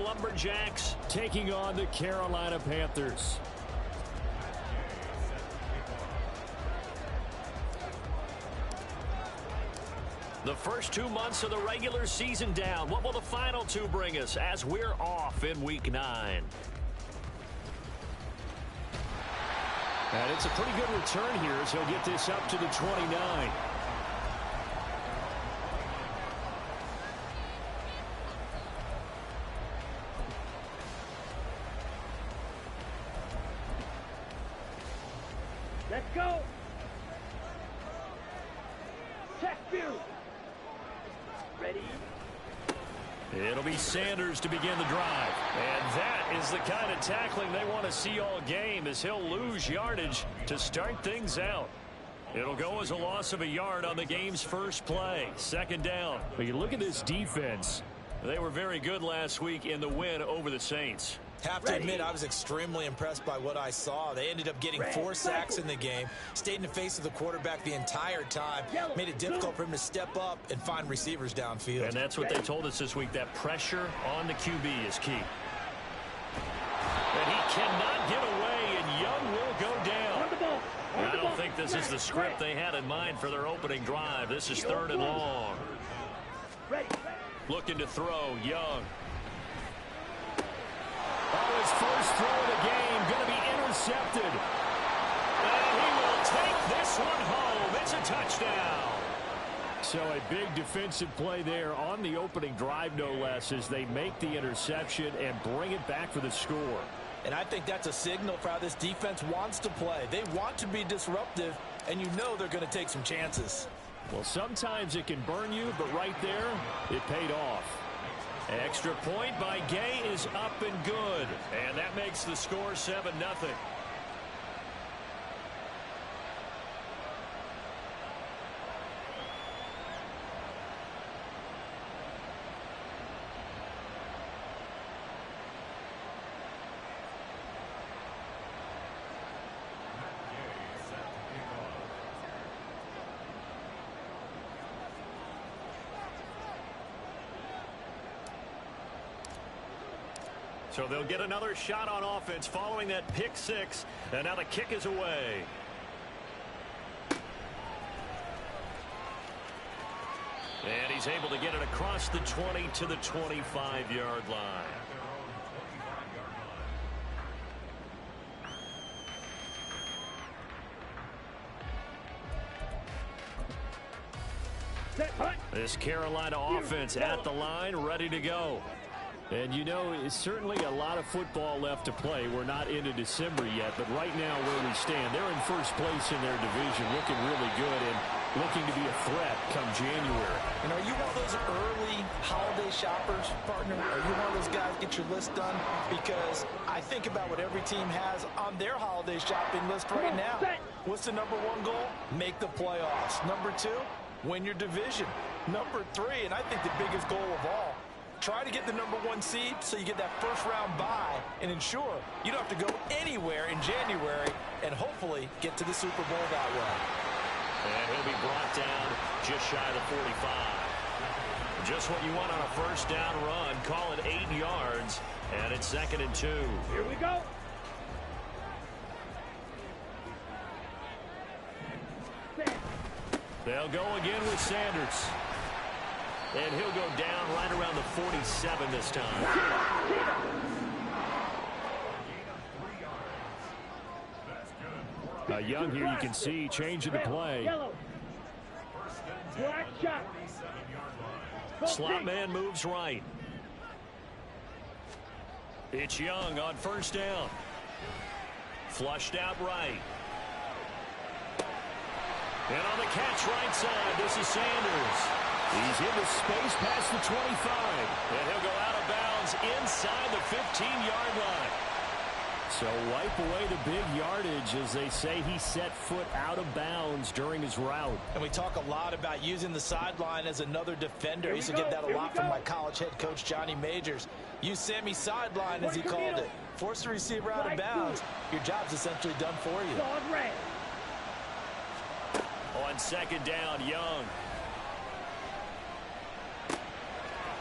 Lumberjacks taking on the Carolina Panthers. The first 2 months of the regular season down. What will the final two bring us as we're off in Week 9? And it's a pretty good return here as he'll get this up to the 29. Let's go. Check view. Ready? It'll be Sanders to begin the drive. And that is the kind of tackling they want to see all game as he'll lose yardage to start things out. It'll go as a loss of a yard on the game's first play. Second down. But you look at this defense. They were very good last week in the win over the Saints. Have to admit, I was extremely impressed by what I saw. They ended up getting 4 sacks in the game, stayed in the face of the quarterback the entire time, made it difficult for him to step up and find receivers downfield. And that's what they told us this week, that pressure on the QB is key. And he cannot get away, and Young will go down. I don't think this is the script they had in mind for their opening drive. This is 3rd and long. Looking to throw, Young. Oh, his first throw of the game going to be intercepted. And he will take this one home. It's a touchdown. So a big defensive play there on the opening drive, no less, as they make the interception and bring it back for the score. And I think that's a signal for how this defense wants to play. They want to be disruptive, and you know they're going to take some chances. Well, sometimes it can burn you, but right there, it paid off. Extra point by Gay is up and good. And that makes the score 7-0. So they'll get another shot on offense following that pick 6. And now the kick is away. And he's able to get it across the 20 to the 25-yard line. This Carolina offense at the line, ready to go. And, you know, it's certainly a lot of football left to play. We're not into December yet, but right now where we stand, they're in first place in their division, looking really good and looking to be a threat come January. And are you one of those early holiday shoppers, partner? Are you one of those guys get your list done? Because I think about what every team has on their holiday shopping list right now. What's the #1 goal? Make the playoffs. #2, win your division. #3, and I think the biggest goal of all, try to get the #1 seed so you get that first-round bye and ensure you don't have to go anywhere in January and hopefully get to the Super Bowl that way. And he'll be brought down just shy of the 45. Just what you want on a first down run. Call it 8 yards, and it's 2nd and 2. Here we go. They'll go again with Sanders. And he'll go down right around the 47 this time. Young here, you can see, changing the play. Slot man moves right. It's Young on first down. Flushed out right. And on the catch right side, this is Sanders. He's into space past the 25. And he'll go out of bounds inside the 15-yard line. So wipe away the big yardage as they say he set foot out of bounds during his route. And we talk a lot about using the sideline as another defender. I used to get that a lot from my college head coach, Johnny Majors. Use Sammy sideline, as he called it. Force the receiver out of bounds. Your job's essentially done for you. On second down, Young.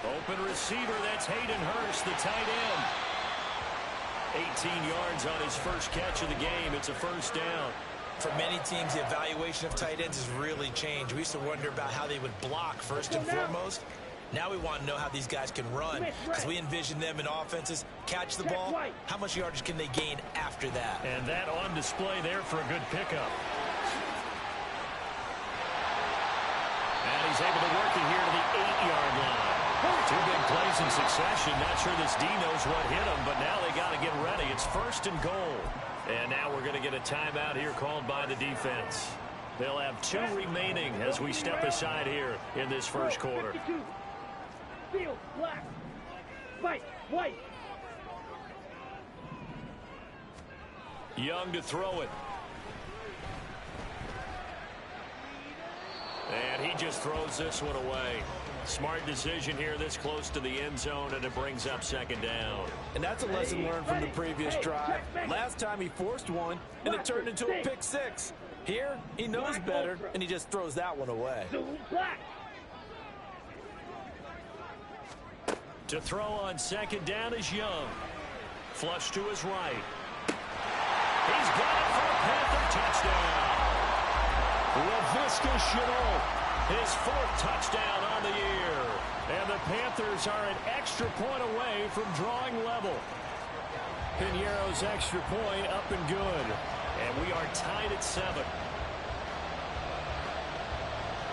Open receiver, that's Hayden Hurst, the tight end. 18 yards on his first catch of the game. It's a first down. For many teams, the evaluation of tight ends has really changed. We used to wonder about how they would block first and foremost. Now we want to know how these guys can run, because we envision them in offenses, catch the ball, how much yardage can they gain after that? And that on display there for a good pickup. And he's able to work it here to the 8-yard line. Two big plays in succession. Not sure this D knows what hit him, but now they got to get ready. It's first and goal. And now we're going to get a timeout here called by the defense. They'll have 2 remaining as we step aside here in this first quarter. Field, black, white, white. Young to throw it. And he just throws this one away. Smart decision here this close to the end zone, and it brings up second down. And that's a lesson learned from the previous drive. Last time he forced one, and it turned into a pick six. Here, he knows better, and he just throws that one away. To throw on second down is Young. Flush to his right. He's got it for a Panther touchdown. LaVisca Chenault, his 4th touchdown on the year. And the Panthers are an extra point away from drawing level. Piñeiro's extra point up and good. And we are tied at 7.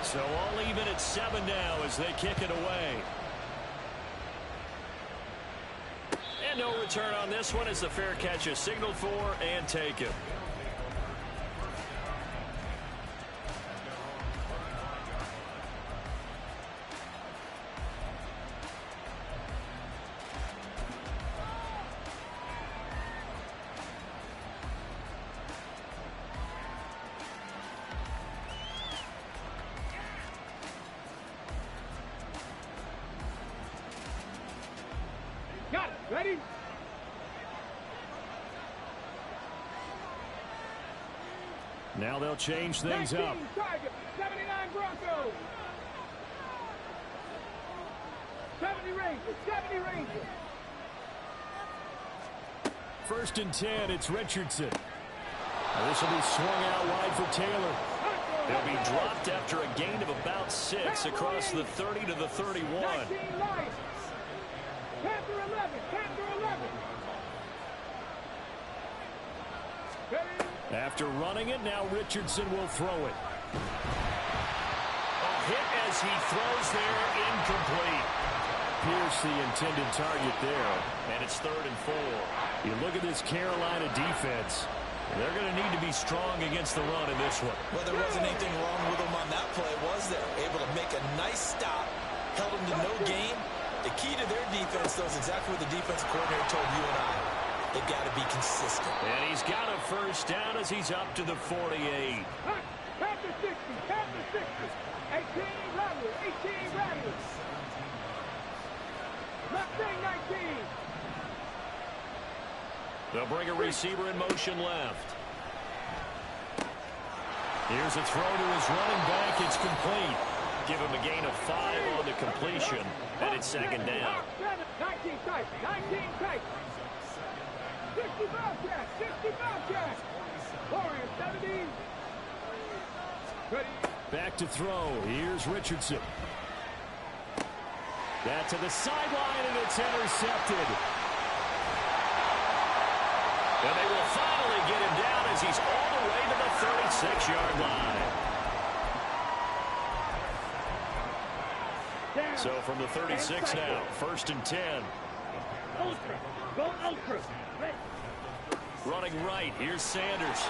So all even at 7 now as they kick it away. And no return on this one as the fair catch is signaled for and taken. Got it. Ready? Now they'll change things up. Target, 79 Broncos. 70 Rangers, 70 Rangers. First and 10, it's Richardson. Now this will be swung out wide for Taylor. He'll be dropped after a gain of about 6 across the 30 to the 31. 19 Lions. Panther 11, Panther 11. Ready? After running it, now Richardson will throw it. A hit as he throws there, incomplete. Pierce the intended target there, and it's 3rd and 4. You look at this Carolina defense. They're going to need to be strong against the run in this one. Well, there wasn't anything wrong with them on that play, was there? Able to make a nice stop, held them to no gain. The key to their defense, though, is exactly what the defensive coordinator told you and I. They've got to be consistent. And he's got a first down as he's up to the 48. Panther 60, Panther 60. 18 Rattlers, 18 Rattlers. Mustang 19. They'll bring a receiver in motion left. Here's a throw to his running back. It's complete. Give him a gain of 5 on the completion, and it's second down. 19 tight, 19 tight. 60 Bobcats, 60 Bobcats. Warriors 70. Ready. Back to throw. Here's Richardson. That to the sideline, and it's intercepted. And they will finally get him down as he's all the way to the 36-yard line. So from the 36 now, 1st and 10. Ultra. Go ultra. Ready. Running right. Here's Sanders.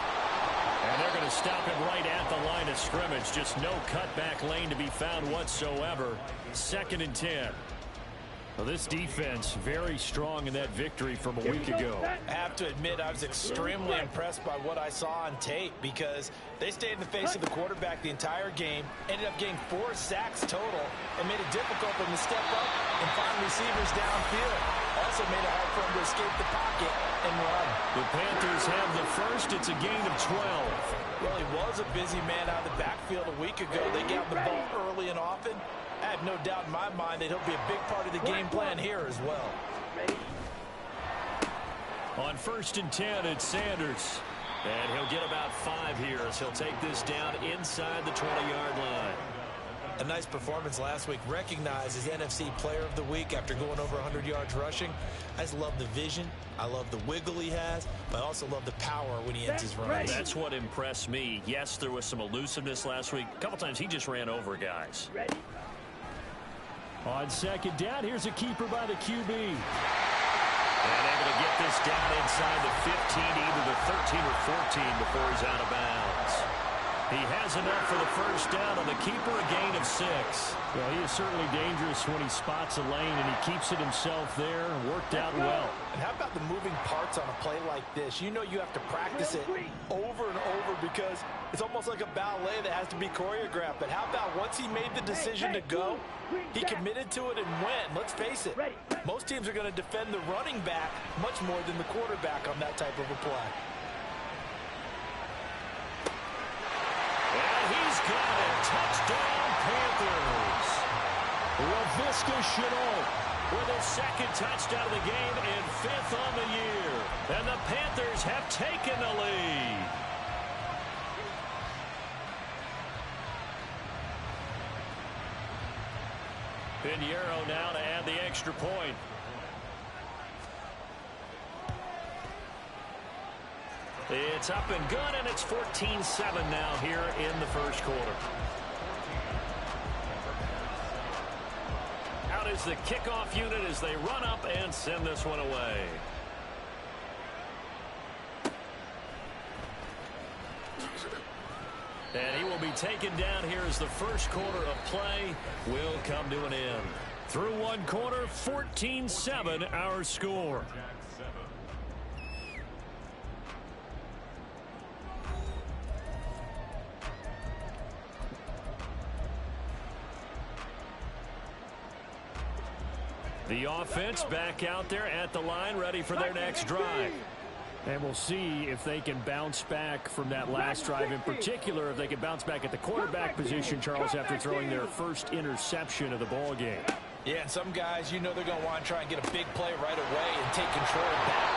And they're going to stop him right at the line of scrimmage. Just no cutback lane to be found whatsoever. 2nd and 10. Well, this defense very strong in that victory from a week ago. I have to admit, I was extremely impressed by what I saw on tape because they stayed in the face of the quarterback the entire game, ended up getting 4 sacks total, and made it difficult for them to step up and find receivers downfield. Also made it hard for them to escape the pocket and run. The Panthers have the first. It's a gain of 12. Well, he was a busy man out of the backfield a week ago. They got the ball early and often. have no doubt in my mind that he'll be a big part of the game plan here as well. Ready? On 1st and 10, it's Sanders. And he'll get about 5 here as he'll take this down inside the 20-yard line. A nice performance last week, recognized as NFC Player of the Week after going over 100 yards rushing. I just love the vision. I love the wiggle he has, but I also love the power when he ends his runs. That's what impressed me. Yes, there was some elusiveness last week. A couple times he just ran over guys. Ready? On 2nd down, here's a keeper by the QB. And able to get this down inside the 15, either the 13 or 14 before he's out of bounds. He has enough for the 1st down on the keeper, a gain of 6. Well, he is certainly dangerous when he spots a lane, and he keeps it himself there and worked out well. And how about the moving parts on a play like this? You know you have to practice it over and over because it's almost like a ballet that has to be choreographed. But how about once he made the decision to go, he committed to it and went. Let's face it, most teams are going to defend the running back much more than the quarterback on that type of a play. And he's got it. Touchdown, Panthers. LaVisca Chenault with his 2nd touchdown of the game and 5th on the year. And the Panthers have taken the lead. Pinheiro now to add the extra point. It's up and good, and it's 14-7 now here in the 1st quarter. Out is the kickoff unit as they run up and send this one away. And he will be taken down here as the 1st quarter of play will come to an end. Through 1 quarter, 14-7 our score. The offense back out there at the line, ready for their next drive. And we'll see if they can bounce back from that last drive. In particular, if they can bounce back at the quarterback position, Charles, after throwing their 1st interception of the ball game. Yeah, and some guys, you know they're going to want to try and get a big play right away and take control back.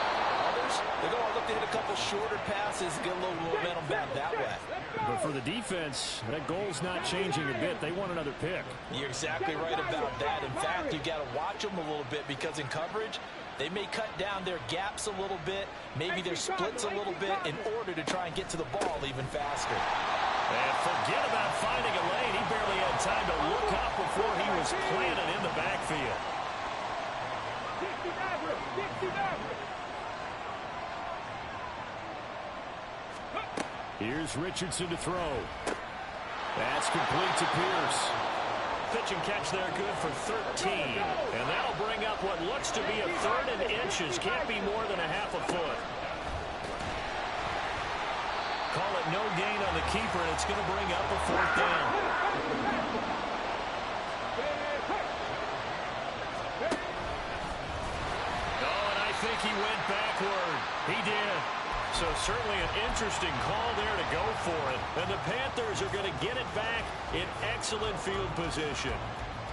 Others, they're going to look to hit a couple shorter passes, get a little momentum back that way. But for the defense, that goal's not changing a bit. They want another pick. You're exactly right about that. In fact, you've got to watch them a little bit because in coverage, they may cut down their gaps a little bit, maybe their splits a little bit in order to try and get to the ball even faster. And forget about finding a lane. He barely had time to look up before he was planted in the backfield. 69. Here's Richardson to throw. That's complete to Pierce. Pitch and catch there, good for 13. And that'll bring up what looks to be a 3rd and inches. Can't be more than a half a foot. Call it no gain on the keeper, and it's going to bring up a 4th down. Oh, and I think he went backward. He did. So certainly an interesting call there to go for it. And the Panthers are going to get it back in excellent field position.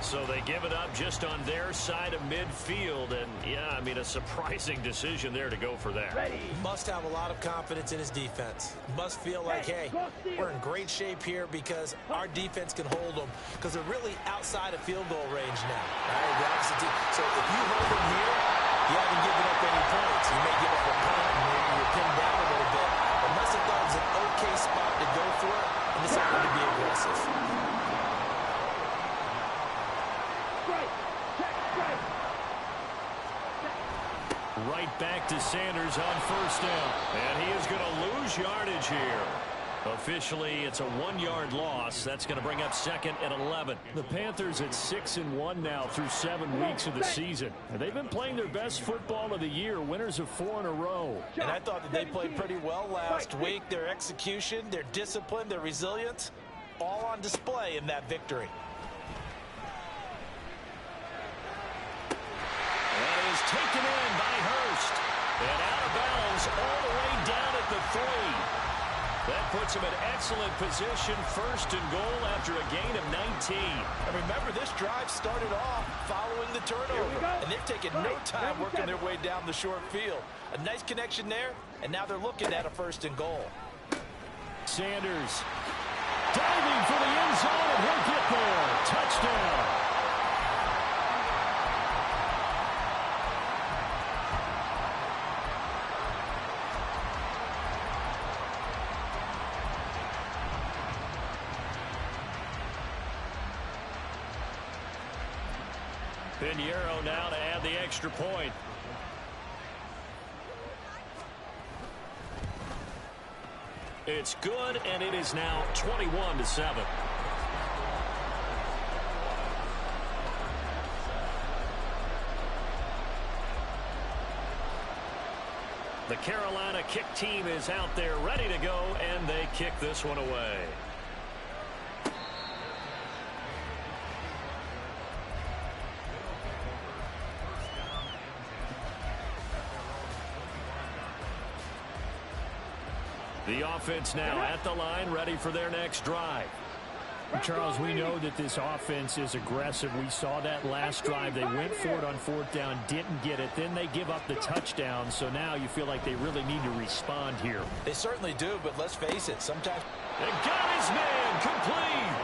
So they give it up just on their side of midfield. And, yeah, I mean, a surprising decision there to go for that. Must have a lot of confidence in his defense. Must feel like, hey, we're in great shape here because our defense can hold them because they're really outside of field goal range now. Right? The opposite team. So if you hold them here, you haven't given up any points. You may give up a punt and maybe you're pinned down a little bit. But must have thought it was an okay spot to go for it and decided to be aggressive. Right back to Sanders on 1st down. And he is going to lose yardage here. Officially, it's a 1-yard loss. That's going to bring up 2nd and 11. The Panthers at 6-1 now through 7 weeks of the season. And they've been playing their best football of the year, winners of 4 in a row. And I thought that they played pretty well last week. Their execution, their discipline, their resilience, all on display in that victory. That is taken in by Hurst. And out of bounds all the way down at the 3. That puts him in excellent position, first and goal after a gain of 19. And remember, this drive started off following the turnover, and they've taken no time working their way down the short field. A nice connection there, and now they're looking at a first and goal. Sanders diving for the end zone, and he'll get there. Touchdown. Pinheiro now to add the extra point. It's good, and it is now 21-7. The Carolina kick team is out there ready to go, and they kick this one away. The offense now at the line, ready for their next drive. Charles, we know that this offense is aggressive. We saw that last drive. They went for it on fourth down, didn't get it. Then they give up the touchdown. So now you feel like they really need to respond here. They certainly do, but let's face it, sometimes... They got his man complete.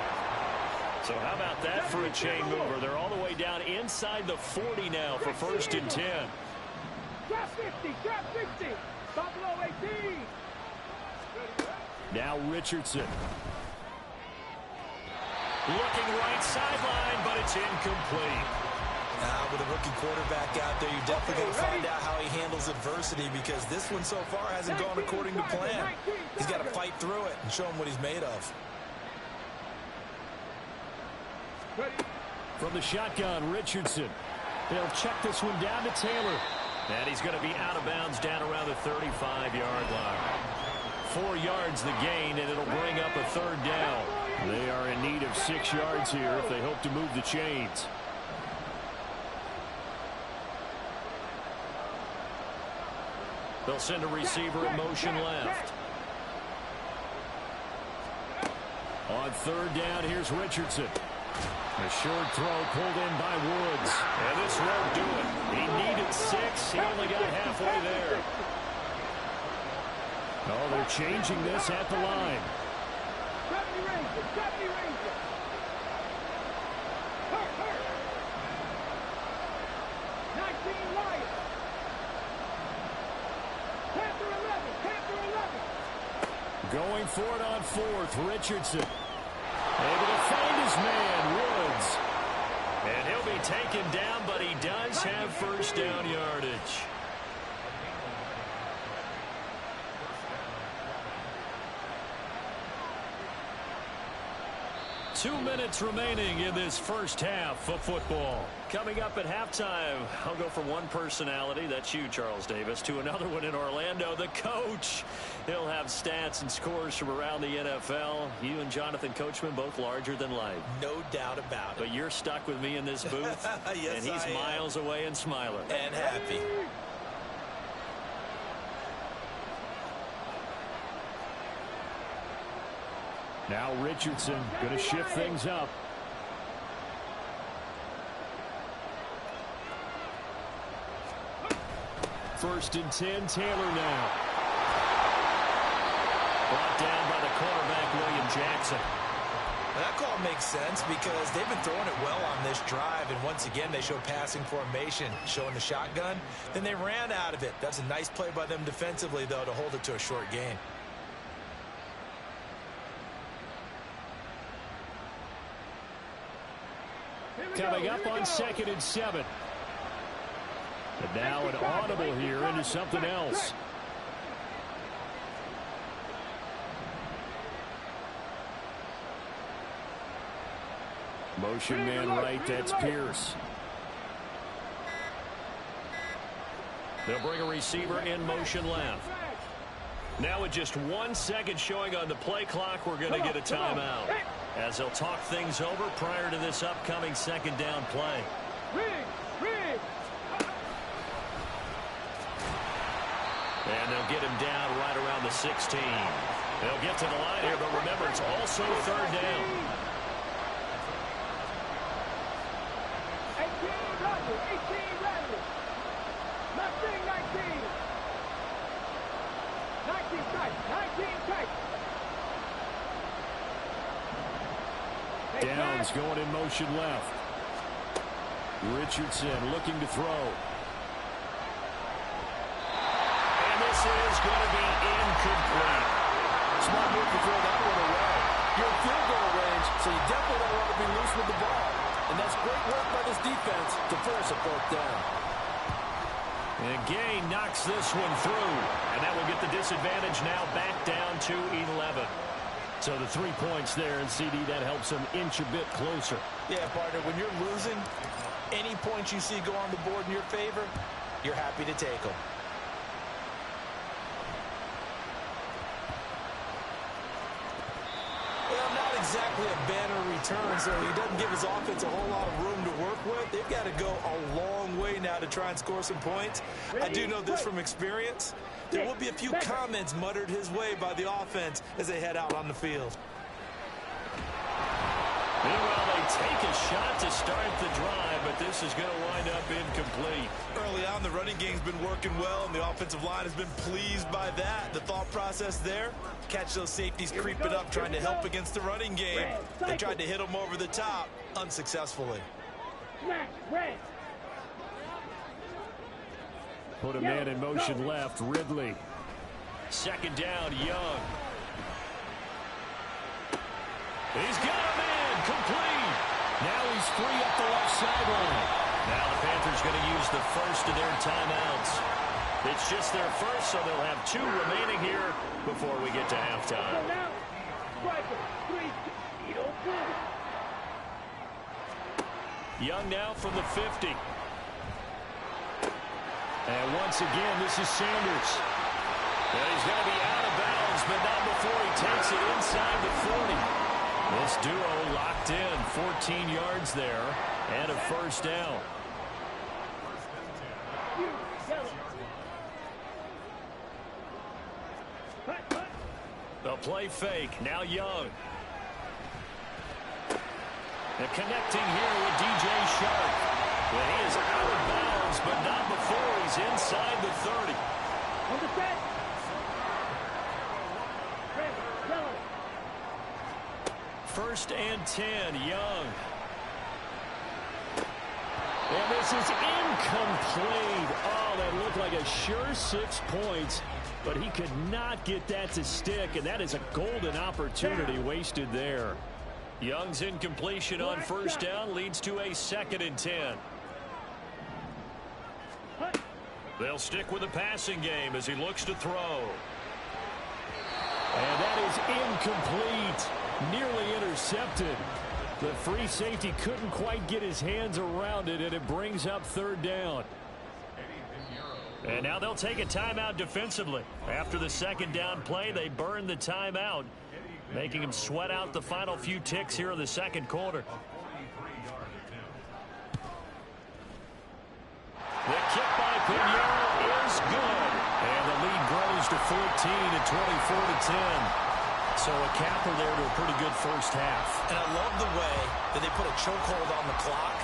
So how about that for a chain mover? They're all the way down inside the 40 now for first and 10. Drop 50, drop 60. Buffalo 18. Now Richardson. Looking right sideline, but it's incomplete. With a rookie quarterback out there, you're definitely going to find out how he handles adversity, because this one so far hasn't gone according to plan. He's got to fight through it and show him what he's made of. From the shotgun, Richardson. They'll check this one down to Taylor. And he's going to be out of bounds down around the 35-yard line. 4 yards the gain, and it'll bring up a third down. They are in need of 6 yards here if they hope to move the chains. They'll send a receiver in motion left. On third down, here's Richardson. A short throw pulled in by Woods. And this won't do it. He needed 6. He only got halfway there. Oh, they're changing this at the line. 70 Rangers, 70 Rangers. Hurt. 19 Lions. Panther 11, Going for it on fourth, Richardson. Able to find his man, Woods. And he'll be taken down, but he does have first down yardage. Two minutes remaining in this first half of football. Coming up at halftime, I'll go from one personality, that's you, Charles Davis, to another one in Orlando, the coach. He'll have stats and scores from around the NFL. You and Jonathan Coachman, both larger than life. No doubt about it. But you're stuck with me in this booth, yes, and he's miles away and smiling. And happy. Now Richardson going to shift things up. First and 10, Taylor now. Brought down by the quarterback, William Jackson. That call makes sense because they've been throwing it well on this drive, and once again they show passing formation, showing the shotgun. Then they ran out of it. That's a nice play by them defensively, though, to hold it to a short gain. Coming up on 2nd and 7. And now an audible here into something else. Motion man right, that's Pierce. They'll bring a receiver in motion left. Now with just 1 second showing on the play clock, we're going to get a timeout, as they'll talk things over prior to this upcoming second down play. And they'll get him down right around the 16. They'll get to the line here, but remember, it's also third down. 18 Randall, 18 Randall. Nothing, 19. 19 tight, 19 tight. Downs going in motion left. Richardson looking to throw. And this is going to be incomplete. Smart move to throw that one away. You're in field goal range, so you definitely don't want to be loose with the ball. And that's great work by this defense to force a fourth down. And Gay knocks this one through. And that will get the disadvantage now back down to 11. So the 3 points there, and CD, that helps them inch a bit closer. Yeah, partner, when you're losing, any points you see go on the board in your favor, you're happy to take them. Well, not exactly a banner return, so he doesn't give his offense a whole lot of room to work with. They've got to go a long way now to try and score some points. I do know this from experience. There will be a few comments muttered his way by the offense as they head out on the field. Meanwhile, they take a shot to start the drive, but this is going to wind up incomplete. Early on, the running game's been working well, and the offensive line has been pleased by that. The thought process there, catch those safeties creeping up, trying to help against the running game. They tried to hit them over the top, unsuccessfully. Put a man in motion left, Ridley. Second down, Young. He's got him in, complete. Now he's free up the left sideline. Now the Panthers going to use the first of their timeouts. It's just their first, so they'll have 2 remaining here before we get to halftime. Young now from the 50. And once again, this is Sanders. And he's going to be out of bounds, but not before he takes it inside the 40. This duo locked in, 14 yards there, and a first down. The play fake, now Young. They're connecting here with DJ Shark. Well, he is out of bounds, but not before he's inside the 30. On the set. First and 10, Young. And this is incomplete. Oh, that looked like a sure 6 points, but he could not get that to stick, and that is a golden opportunity wasted there. Young's incompletion on first down leads to a 2nd and 10. They'll stick with the passing game as he looks to throw. And that is incomplete. Nearly intercepted. The free safety couldn't quite get his hands around it, and it brings up 3rd down. And now they'll take a timeout defensively. After the 2nd down play, they burn the timeout, making him sweat out the final few ticks here in the 2nd quarter. The kick by Pinheiro is good. And the lead grows to 14 and 24-10. So a capper there to a pretty good first half. And I love the way that they put a chokehold on the clock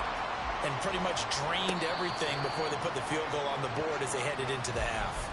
and pretty much drained everything before they put the field goal on the board as they headed into the half.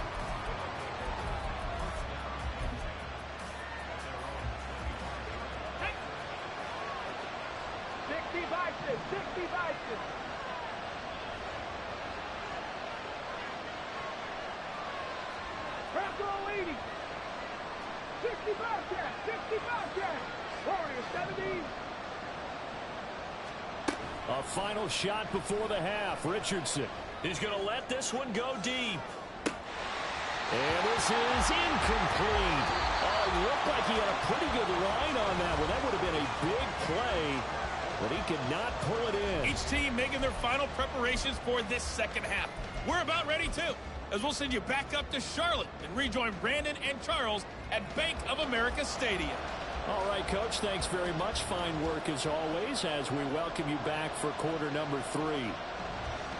A final shot before the half. Richardson. He's going to let this one go deep. And this is incomplete. Oh, it looked like he had a pretty good line on that one. That would have been a big play, but he could not pull it in. Each team making their final preparations for this 2nd half. We're about ready, too, as we'll send you back up to Charlotte and rejoin Brandon and Charles at Bank of America Stadium. All right, Coach, thanks very much. Fine work as always as we welcome you back for quarter number 3.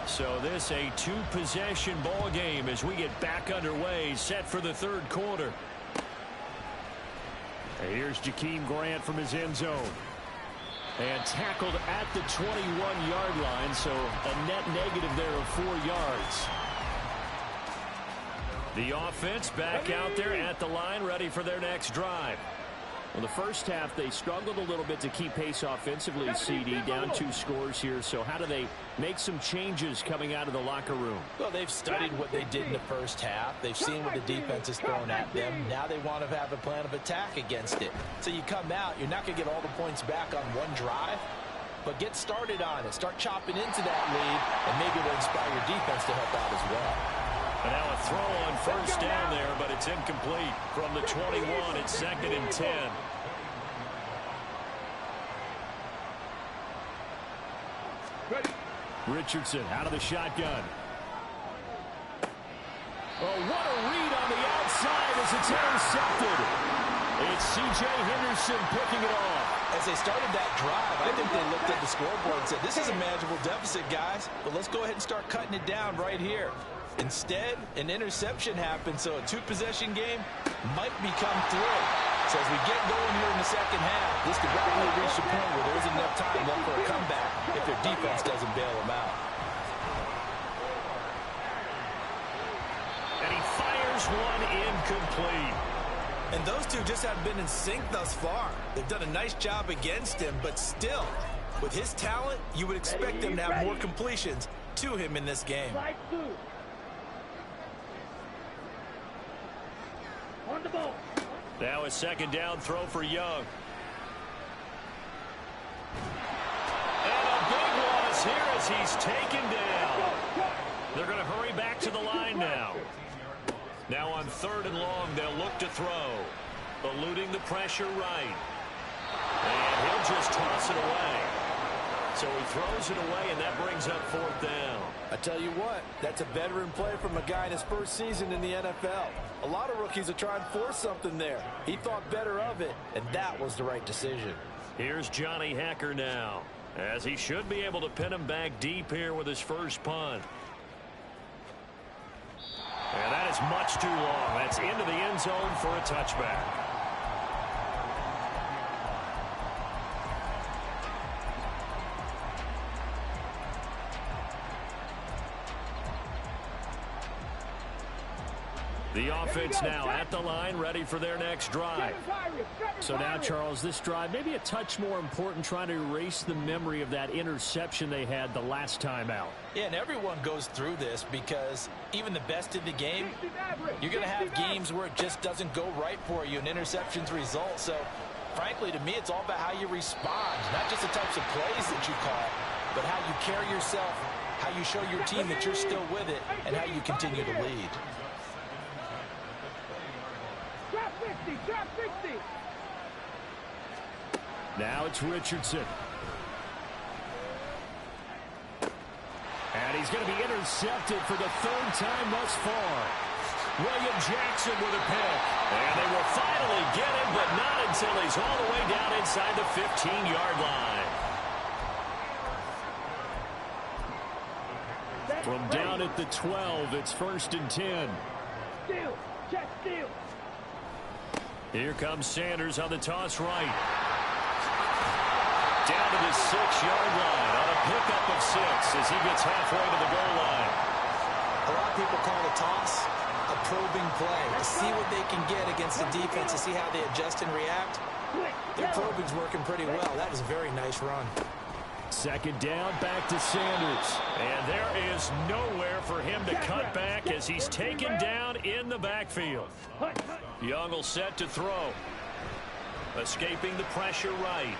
So this a 2-possession ball game as we get back underway, set for the 3rd quarter. Here's Jakeem Grant from his end zone. And tackled at the 21-yard line, so a net negative there of 4 yards. The offense back out there at the line, ready for their next drive. Well, the first half, they struggled a little bit to keep pace offensively, CD, down 2 scores here. So how do they make some changes coming out of the locker room? Well, they've studied what they did in the first half. They've seen what the defense has thrown at them. Now they want to have a plan of attack against it. So you come out, you're not going to get all the points back on one drive, but get started on it. Start chopping into that lead, and maybe it'll inspire your defense to help out as well. And now a throw on first down there, but it's incomplete. From the 21, it's 2nd and 10. Richardson out of the shotgun. Oh, what a read on the outside as it's intercepted. It's C.J. Henderson picking it off. As they started that drive, I think they looked at the scoreboard and said, this is a manageable deficit, guys, but let's go ahead and start cutting it down right here. Instead, an interception happened, so a 2-possession game might become 3. So as we get going here in the second half, this could rapidly reach the point where there isn't enough time left for a comeback if their defense doesn't bail them out. And he fires one incomplete. And those two just haven't been in sync thus far. They've done a nice job against him, but still, with his talent, you would expect them to have more completions to him in this game. On the ball. Now a 2nd down throw for Young. And a big loss here as he's taken down. They're going to hurry back to the line now. Now on 3rd and long, they'll look to throw. Eluding the pressure right. And he'll just toss it away. So he throws it away, and that brings up 4th down. I tell you what, that's a veteran play from a guy in his first season in the NFL. A lot of rookies are trying to force something there. He thought better of it, and that was the right decision. Here's Johnny Hacker now, as he should be able to pin him back deep here with his first punt. And that is much too long. That's into the end zone for a touchback. The offense now at the line, ready for their next drive. So now, Charles, this drive maybe a touch more important, trying to erase the memory of that interception they had the last time out. Yeah, and everyone goes through this because even the best in the game, you're going to have games where it just doesn't go right for you and interceptions result. So, frankly, to me, it's all about how you respond, not just the types of plays that you call, but how you carry yourself, how you show your team that you're still with it, and how you continue to lead. Now it's Richardson. And he's going to be intercepted for the 3rd time thus far. William Jackson with a pick. And they will finally get him, but not until he's all the way down inside the 15-yard line. From down at the 12, it's 1st and 10. Steal. Check steal. Here comes Sanders on the toss right. Down to the 6-yard line on a pickup of 6 as he gets halfway to the goal line. A lot of people call the toss a probing play to see what they can get against the defense, to see how they adjust and react. Their probing's working pretty well. That is a very nice run. 2nd down, back to Sanders. And there is nowhere for him to cut back as he's taken down in the backfield. Young will set to throw. Escaping the pressure right.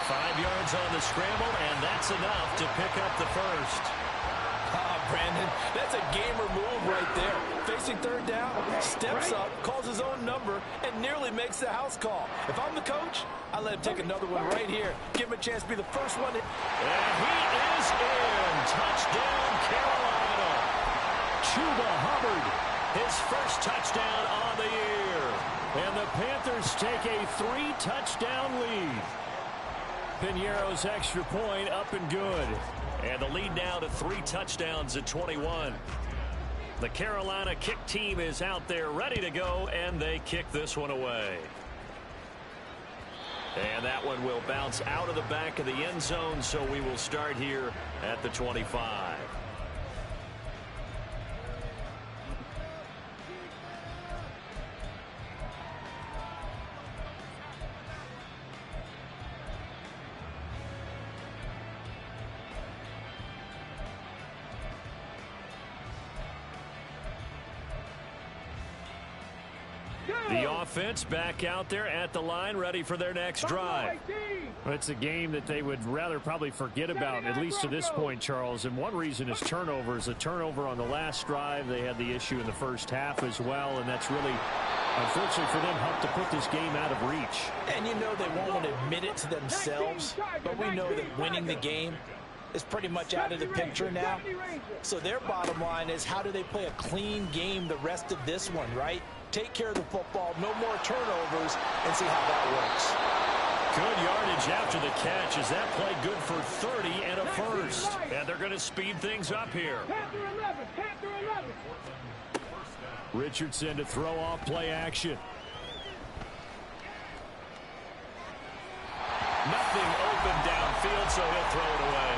5 yards on the scramble, and that's enough to pick up the first. Brandon, that's a gamer move right there. Facing 3rd down, steps up, calls his own number, and nearly makes the house call. If I'm the coach, I let him take another one right here. Give him a chance to be the first one. And he is in. Touchdown, Carolina. Chuba Hubbard, his first touchdown on the year. And the Panthers take a 3-touchdown lead. Piñeiro's extra point up and good. And the lead now to 3 touchdowns at 21. The Carolina kick team is out there ready to go, and they kick this one away. And that one will bounce out of the back of the end zone, so we will start here at the 25. The offense back out there at the line, ready for their next drive. It's a game that they would rather probably forget about, at least to this point, Charles. And one reason is turnovers. A turnover on the last drive. They had the issue in the first half as well, and that's really, unfortunately for them, helped to put this game out of reach. And you know they won't want to admit it to themselves, but we know that winning the game is pretty much out of the picture now. So their bottom line is, how do they play a clean game the rest of this one, right? Take care of the football, no more turnovers, and see how that works. Good yardage after the catch. Is that play good for 30 and a first? And they're going to speed things up here. Richardson to throw off play action. Nothing open downfield, so he'll throw it away.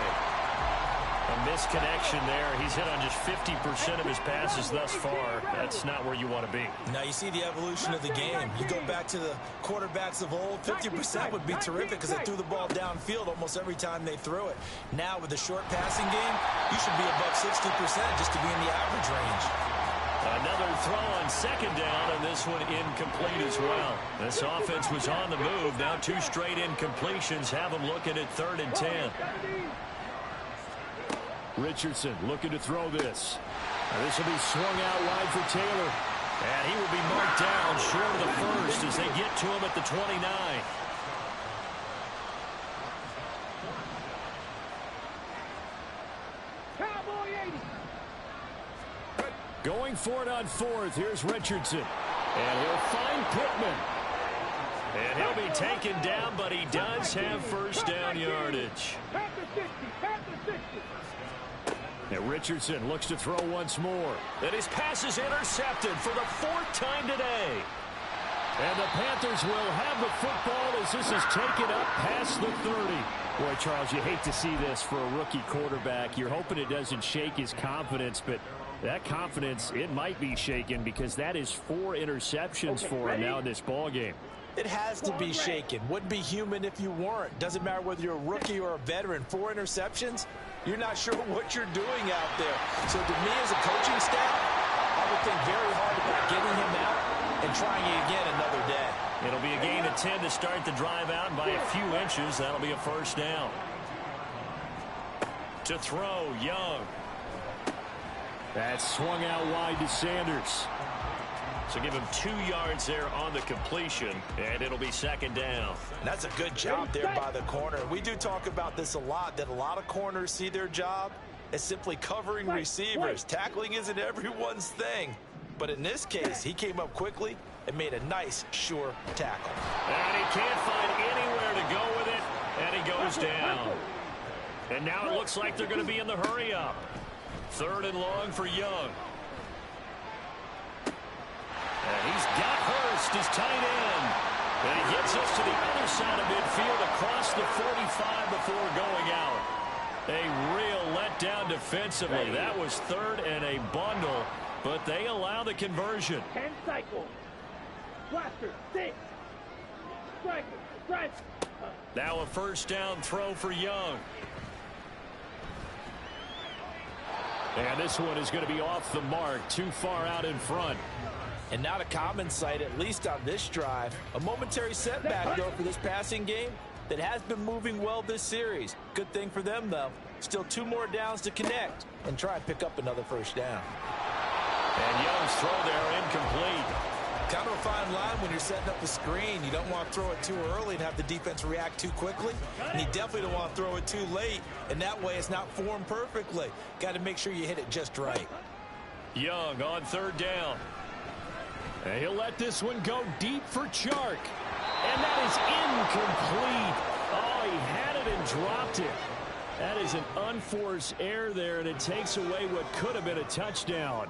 A misconnection there. He's hit on just 50% of his passes thus far. That's not where you want to be. Now you see the evolution of the game. You go back to the quarterbacks of old, 50% would be terrific because they threw the ball downfield almost every time they threw it. Now with the short passing game, you should be above 60% just to be in the average range. Another throw on second down, and this one incomplete as well. This offense was on the move. Now 2 straight incompletions have them looking at 3rd and 10. Richardson looking to throw this. This will be swung out wide for Taylor. And he will be marked down short of the first as they get to him at the 29. Going for it on 4th. Here's Richardson. And he'll find Pittman. And he'll be taken down, but he does have first down yardage. And Richardson looks to throw once more. And his pass is intercepted for the 4th time today. And the Panthers will have the football as this is taken up past the 30. Boy, Charles, you hate to see this for a rookie quarterback. You're hoping it doesn't shake his confidence, but that confidence, it might be shaken because that is 4 interceptions for him now in this ball game. It has to be shaken. Wouldn't be human if you weren't. Doesn't matter whether you're a rookie or a veteran. 4 interceptions, you're not sure what you're doing out there. So to me as a coaching staff, I would think very hard about getting him out and trying it again another day. It'll be a gain of 10 to start the drive out, and by a few inches, that'll be a first down. To throw, Young. That's swung out wide to Sanders. So give him 2 yards there on the completion, and it'll be 2nd down. And that's a good job there by the corner. We do talk about this a lot, that a lot of corners see their job as simply covering receivers. Tackling isn't everyone's thing. But in this case, he came up quickly and made a nice, sure tackle. And he can't find anywhere to go with it, and he goes down. And now it looks like they're going to be in the hurry-up. 3rd and long for Young. And he's got Hurst, his tight end. And he gets us to the other side of midfield across the 45 before going out. A real letdown defensively. That was 3rd and a bundle, but they allow the conversion. 10 cycles. Blaster, 6. Striker, Now a first down throw for Young. And this one is going to be off the mark, too far out in front. And not a common sight, at least on this drive. A momentary setback, though, for this passing game that has been moving well this series. Good thing for them, though. Still 2 more downs to connect and try and pick up another first down. And Young's throw there incomplete. Kind of a fine line when you're setting up the screen. You don't want to throw it too early and have the defense react too quickly. And you definitely don't want to throw it too late. And that way it's not formed perfectly. Got to make sure you hit it just right. Young on 3rd down. And he'll let this one go deep for Chark. And that is incomplete. Oh, he had it and dropped it. That is an unforced error there, and it takes away what could have been a touchdown.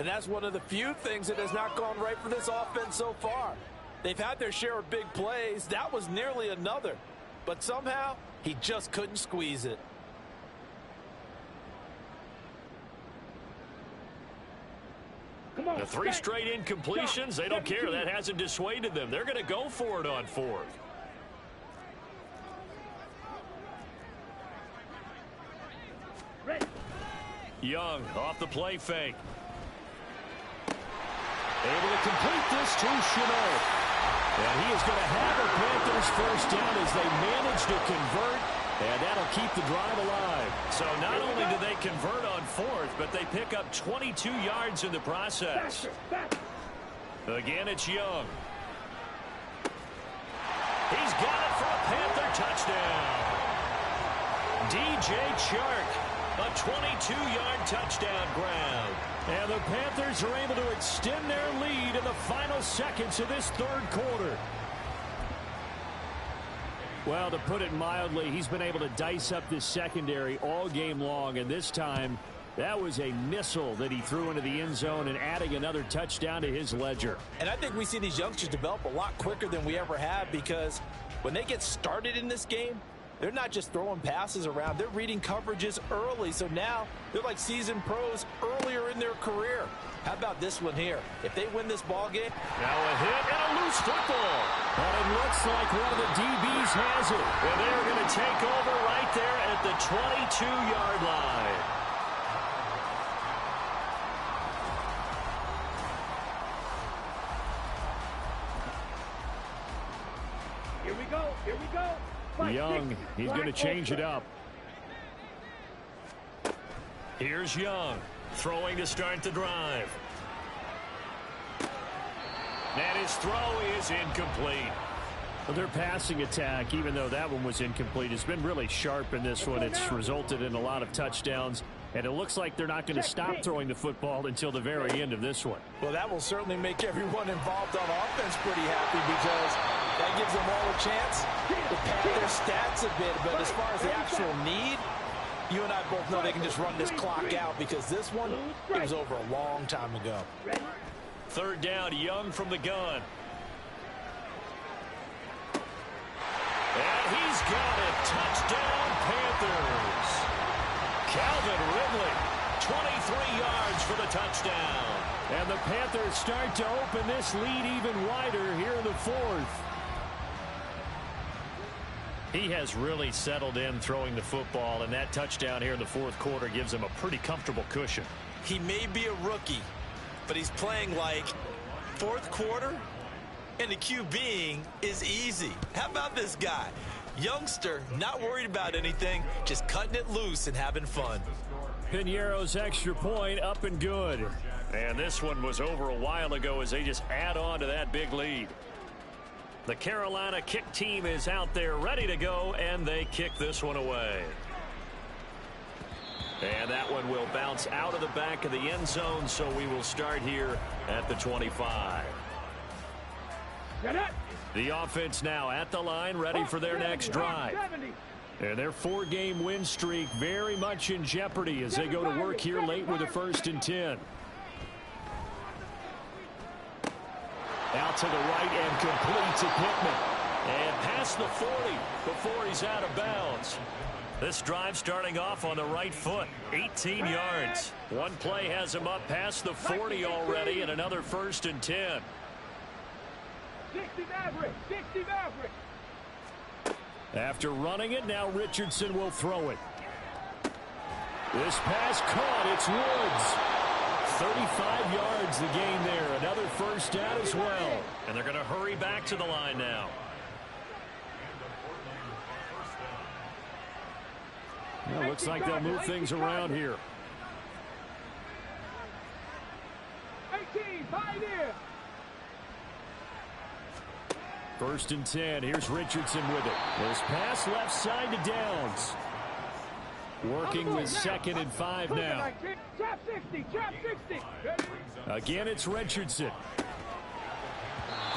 And that's one of the few things that has not gone right for this offense so far. They've had their share of big plays. That was nearly another. But somehow, he just couldn't squeeze it. The 3 straight incompletions, they don't care. That hasn't dissuaded them. They're going to go for it on 4th. Young off the play fake. Able to complete this to Chenault. And he is going to have a Panthers first down as they manage to convert. And that'll keep the drive alive. So not only do they convert on 4th, but they pick up 22 yards in the process. Again, it's Young. He's got it for a Panther touchdown. DJ Chark, a 22-yard touchdown grab. And the Panthers are able to extend their lead in the final seconds of this 3rd quarter. Well, to put it mildly, he's been able to dice up this secondary all game long, and this time that was a missile that he threw into the end zone and adding another touchdown to his ledger. And I think we see these youngsters develop a lot quicker than we ever have, because when they get started in this game, they're not just throwing passes around. They're reading coverages early, so now they're like seasoned pros earlier in their career. How about this one here? If they win this ball game. Now a hit and a loose football. And it looks like one of the DBs has it. And they're going to take over right there at the 22-yard line. Here we go. Here we go. Young, he's going to change it up. Here's Young, throwing to start the drive. And his throw is incomplete. Well, their passing attack, even though that one was incomplete, has been really sharp in this one. It's resulted in a lot of touchdowns, and it looks like they're not going to stop throwing the football until the very end of this one. Well, that will certainly make everyone involved on offense pretty happy, because that gives them all a chance to pad their stats a bit. But as far as the actual need, you and I both know they can just run this clock out, because this one, it was over a long time ago. 3rd down, Young from the gun. And he's got it. Touchdown, Panthers. Calvin Ridley, 23 yards for the touchdown. And the Panthers start to open this lead even wider here in the 4th. He has really settled in throwing the football, and that touchdown here in the 4th quarter gives him a pretty comfortable cushion. He may be a rookie, but he's playing like 4th quarter, and the QBing is easy. How about this guy? Youngster, not worried about anything, just cutting it loose and having fun. Piñeiro's extra point up and good. And this one was over a while ago as they just add on to that big lead. The Carolina kick team is out there ready to go, and they kick this one away. And that one will bounce out of the back of the end zone, so we will start here at the 25. The offense now at the line, ready for their next drive. And their 4-game win streak very much in jeopardy as they go to work here late with a 1st and 10. Out to the right and complete to Pittman. And past the 40 before he's out of bounds. This drive starting off on the right foot, 18 yards. One play has him up past the 40 already, and another 1st and 10. 60 Maverick, 60 Maverick. After running it, now Richardson will throw it. This pass caught. It's Woods. 35 yards the gain there. Another 1st down as well. And they're going to hurry back to the line now. Well, looks like they'll move things around here. 18, pioneer. 1st and 10. Here's Richardson with it. This pass left side to Downs. Working with 2nd and 5 now. Trap 60, trap 60. Again, it's Richardson.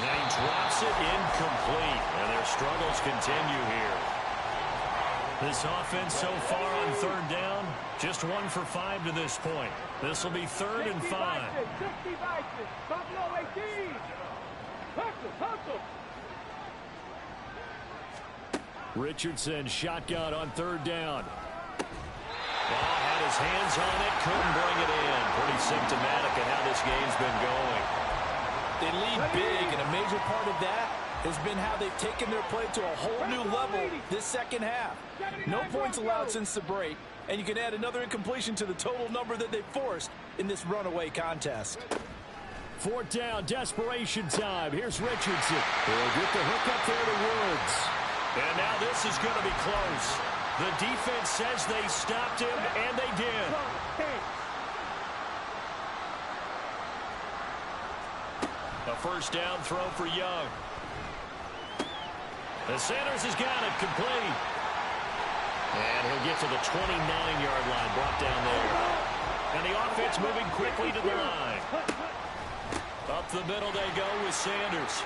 Now he drops it incomplete, and their struggles continue here. This offense so far on third down, just 1 for 5 to this point. This will be 3rd and 5. 60 vices. Buffalo 18. Hustle. Richardson shotgun on 3rd down. Ball had his hands on it, couldn't bring it in. Pretty symptomatic of how this game's been going. They lead big, and a major part of that has been how they've taken their play to a whole new level this second half. No points allowed since the break, and you can add another incompletion to the total number that they forced in this runaway contest. 4th down, desperation time. Here's Richardson. He'll get the hook up there to Woods. And now this is going to be close. The defense says they stopped him, and they did. A first down throw for Young. The Sanders has got it complete. And he'll get to the 29-yard line, brought down there. And the offense moving quickly to the line. Up the middle they go with Sanders.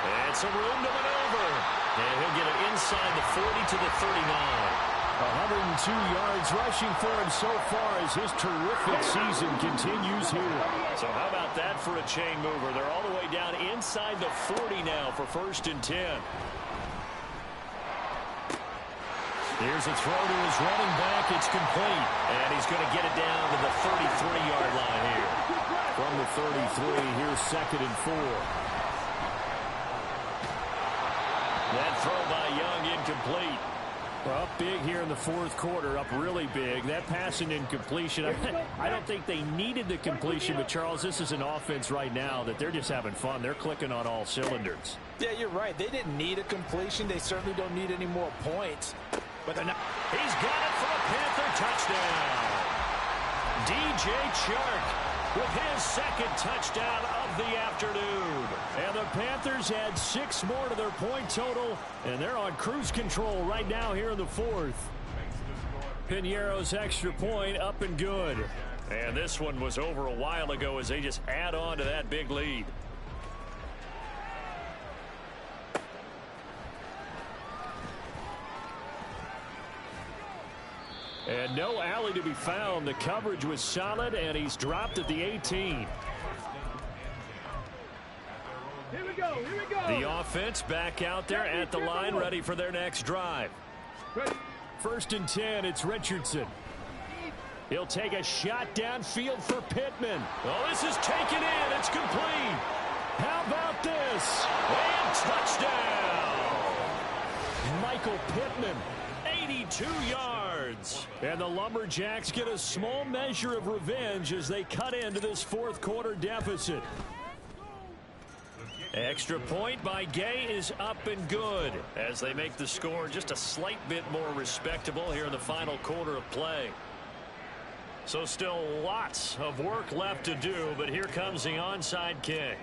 And some room to maneuver. And he'll get it inside the 40 to the 39. 102 yards rushing for him so far as his terrific season continues here. So how about that for a chain mover? They're all the way down inside the 40 now for 1st and 10. Here's a throw to his running back. It's complete. And he's going to get it down to the 33-yard line here. From the 33, here's 2nd and 4. That throw by Young incomplete. Up big here in the 4th quarter, up really big. That pass and incompletion, I don't think they needed the completion, but Charles, this is an offense right now that they're just having fun. They're clicking on all cylinders. Yeah, you're right. They didn't need a completion. They certainly don't need any more points. But they're not. He's got it for a Panther touchdown. DJ Chark with his 2nd touchdown of the afternoon. And the Panthers add 6 more to their point total, and they're on cruise control right now here in the 4th. Piñeiro's extra point up and good. And this one was over a while ago as they just add on to that big lead. And no alley to be found. The coverage was solid, and he's dropped at the 18. Here we go. The offense back out there at the line, ready for their next drive. 1st and 10, it's Richardson. He'll take a shot downfield for Pittman. Oh, this is taken in. It's complete. How about this? And touchdown. Michael Pittman. 82 yards. And the Lumberjacks get a small measure of revenge as they cut into this 4th quarter deficit. Extra point by Gay is up and good as they make the score just a slight bit more respectable here in the final quarter of play. So still lots of work left to do, but here comes the onside kick.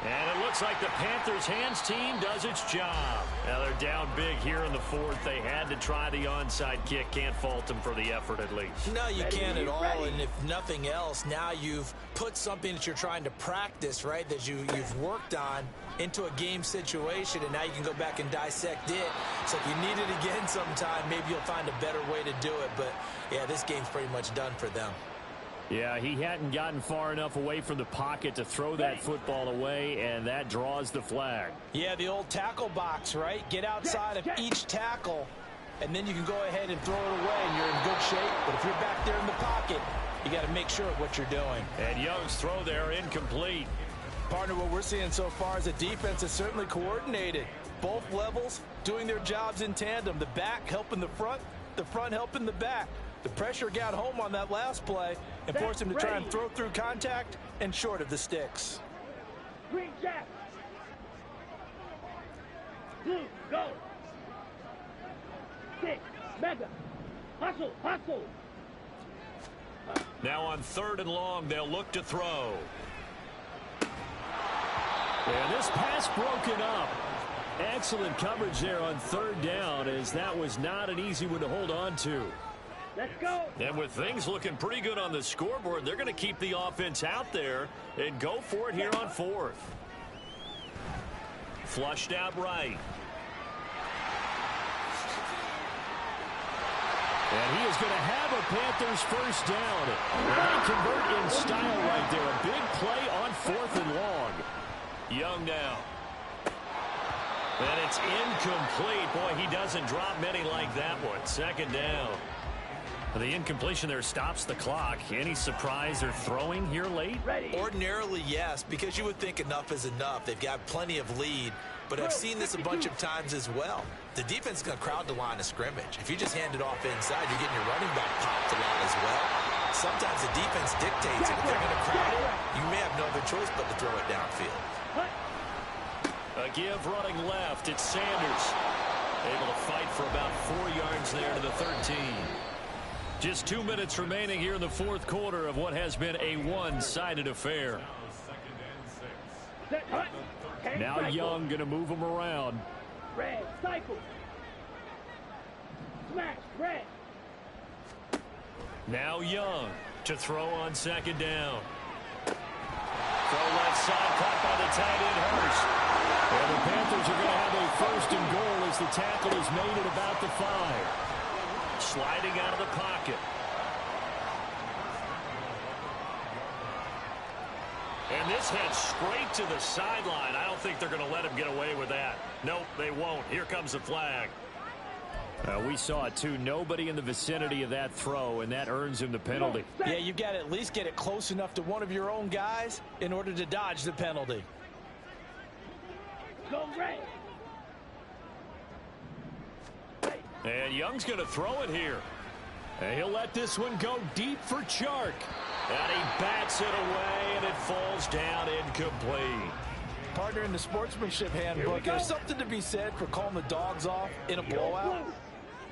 And it looks like the Panthers' hands team does its job. Now they're down big here in the 4th. They had to try the onside kick. Can't fault them for the effort at least. No, you can't at all. And if nothing else, now you've put something that you're trying to practice, right, that you've worked on into a game situation, and now you can go back and dissect it. So if you need it again sometime, maybe you'll find a better way to do it. But, yeah, this game's pretty much done for them. Yeah, he hadn't gotten far enough away from the pocket to throw that football away, and that draws the flag. Yeah, the old tackle box, right? Get outside of each tackle, and then you can go ahead and throw it away, and you're in good shape. But if you're back there in the pocket, you got to make sure of what you're doing. And Young's throw there incomplete. Partner, what we're seeing so far is a defense that's certainly coordinated. Both levels doing their jobs in tandem. The back helping the front helping the back. The pressure got home on that last play and forced him to try and throw through contact and short of the sticks. Green Jack. Blue, go. 6, mega. Hustle. Now on 3rd and long, they'll look to throw. And this pass broken up. Excellent coverage there on 3rd down, as that was not an easy one to hold on to. Let's go. And with things looking pretty good on the scoreboard, they're going to keep the offense out there and go for it here on 4th. Flushed out right. And he is going to have a Panthers first down. And they convert in style right there. A big play on 4th and long. Young now. And it's incomplete. Boy, he doesn't drop many like that one. 2nd down. The incompletion there stops the clock. Any surprise they're throwing here late? Ordinarily, yes, because you would think enough is enough. They've got plenty of lead, but I've seen this a bunch of times as well. The defense is going to crowd the line of scrimmage. If you just hand it off inside, you're getting your running back popped a lot as well. Sometimes the defense dictates it. If they're going to crowd it, you may have no other choice but to throw it downfield. A give running left. It's Sanders. Able to fight for about 4 yards there to the 13. Just 2 minutes remaining here in the 4th quarter of what has been a one-sided affair. Now Young going to move him around. Red, cycle. Smash, red. Now Young to throw on 2nd down. Throw left side, caught by the tight end Hurst. And the Panthers are going to have a 1st and goal as the tackle is made at about the 5. Sliding out of the pocket. And this heads straight to the sideline. I don't think they're going to let him get away with that. Nope, they won't. Here comes the flag. We saw it too. Nobody in the vicinity of that throw, and that earns him the penalty. Yeah, you've got to at least get it close enough to one of your own guys in order to dodge the penalty. Go red. And Young's going to throw it here. And he'll let this one go deep for Chark. And he bats it away, and it falls down incomplete. Partner, in the sportsmanship handbook, there's something to be said for calling the dogs off in a blowout.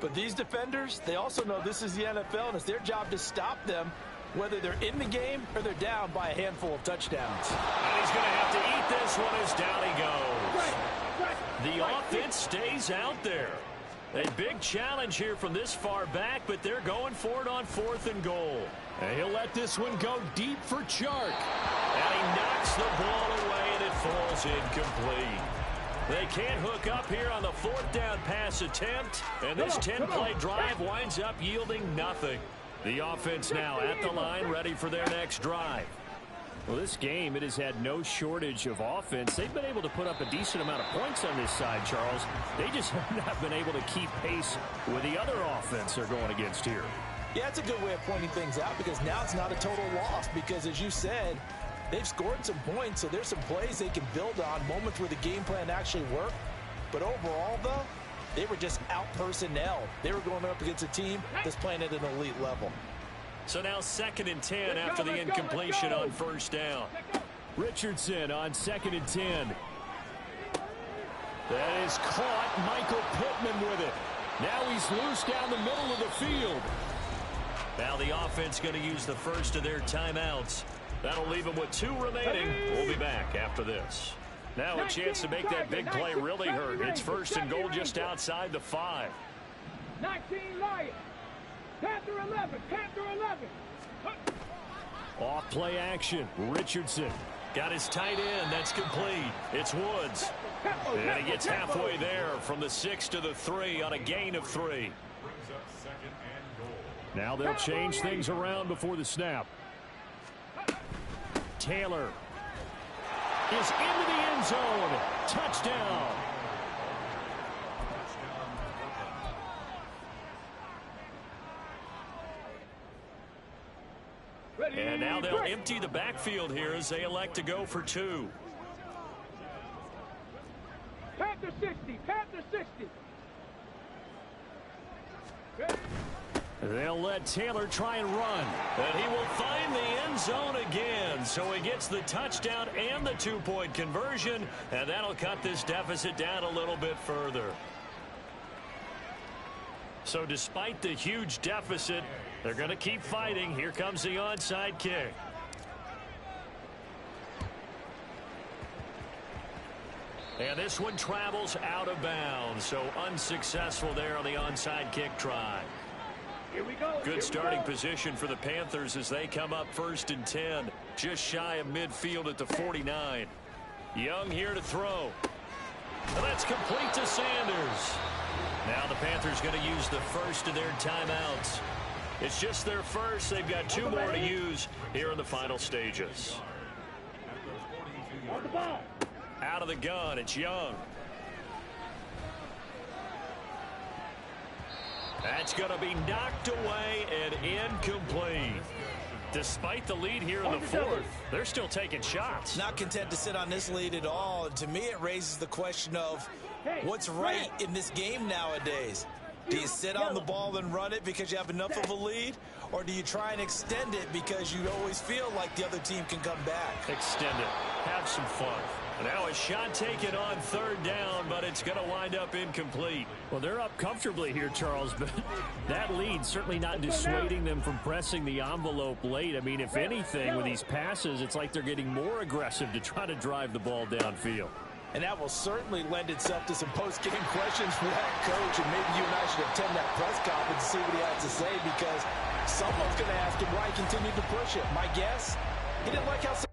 But these defenders, they also know this is the NFL, and it's their job to stop them, whether they're in the game or they're down by a handful of touchdowns. And he's going to have to eat this one as down he goes. The offense stays out there. A big challenge here from this far back, but they're going for it on 4th and goal. And he'll let this one go deep for Chark. And he knocks the ball away, and it falls incomplete. They can't hook up here on the 4th down pass attempt, and this 10-play drive winds up yielding nothing. The offense now at the line, ready for their next drive. Well, this game, it has had no shortage of offense. They've been able to put up a decent amount of points on this side, Charles. They just have not been able to keep pace with the other offense they're going against here. Yeah, it's a good way of pointing things out because now it's not a total loss because, as you said, they've scored some points, so there's some plays they can build on, moments where the game plan actually worked. But overall, though, they were just out-personnel. They were going up against a team that's playing at an elite level. So now 2nd and 10 after the incompletion on 1st down. Richardson on 2nd and 10. That is caught. Michael Pittman with it. Now he's loose down the middle of the field. Now the offense going to use the first of their timeouts. That'll leave them with 2 remaining. We'll be back after this. Now a chance to make that big play really hurt. It's 1st and goal just outside the 5. 19 Lions. Panther 11. Panther 11. Off play action. Richardson. Got his tight end. That's complete. It's Woods. And he gets halfway there from the 6 to the 3 on a gain of 3. Now they'll change things around before the snap. Taylor is into the end zone. Touchdown. And now they'll empty the backfield here as they elect to go for 2. Panther 60. Panther 60. They'll let Taylor try and run. And he will find the end zone again. So he gets the touchdown and the 2-point conversion. And that'll cut this deficit down a little bit further. So despite the huge deficit, they're going to keep fighting. Here comes the onside kick. And this one travels out of bounds. So unsuccessful there on the onside kick try. Here we go. Good starting position for the Panthers as they come up 1st and 10. Just shy of midfield at the 49. Young here to throw. And that's complete to Sanders. Now the Panthers going to use the first of their timeouts. It's just their first. They've got 2 more to use here in the final stages. Out of the gun, it's Young. That's going to be knocked away and incomplete. Despite the lead here in the fourth, they're still taking shots. Not content to sit on this lead at all. To me, it raises the question of what's right in this game nowadays. Do you sit on the ball and run it because you have enough of a lead? Or do you try and extend it because you always feel like the other team can come back? Extend it. Have some fun. Now a shot taken on 3rd down, but it's going to wind up incomplete. Well, they're up comfortably here, Charles, but that lead certainly not dissuading them from pressing the envelope late. I mean, if anything, with these passes, it's like they're getting more aggressive to try to drive the ball downfield. And that will certainly lend itself to some post-game questions for that coach, and maybe you and I should attend that press conference to see what he has to say, because someone's going to ask him why he continued to push it. My guess, he didn't like how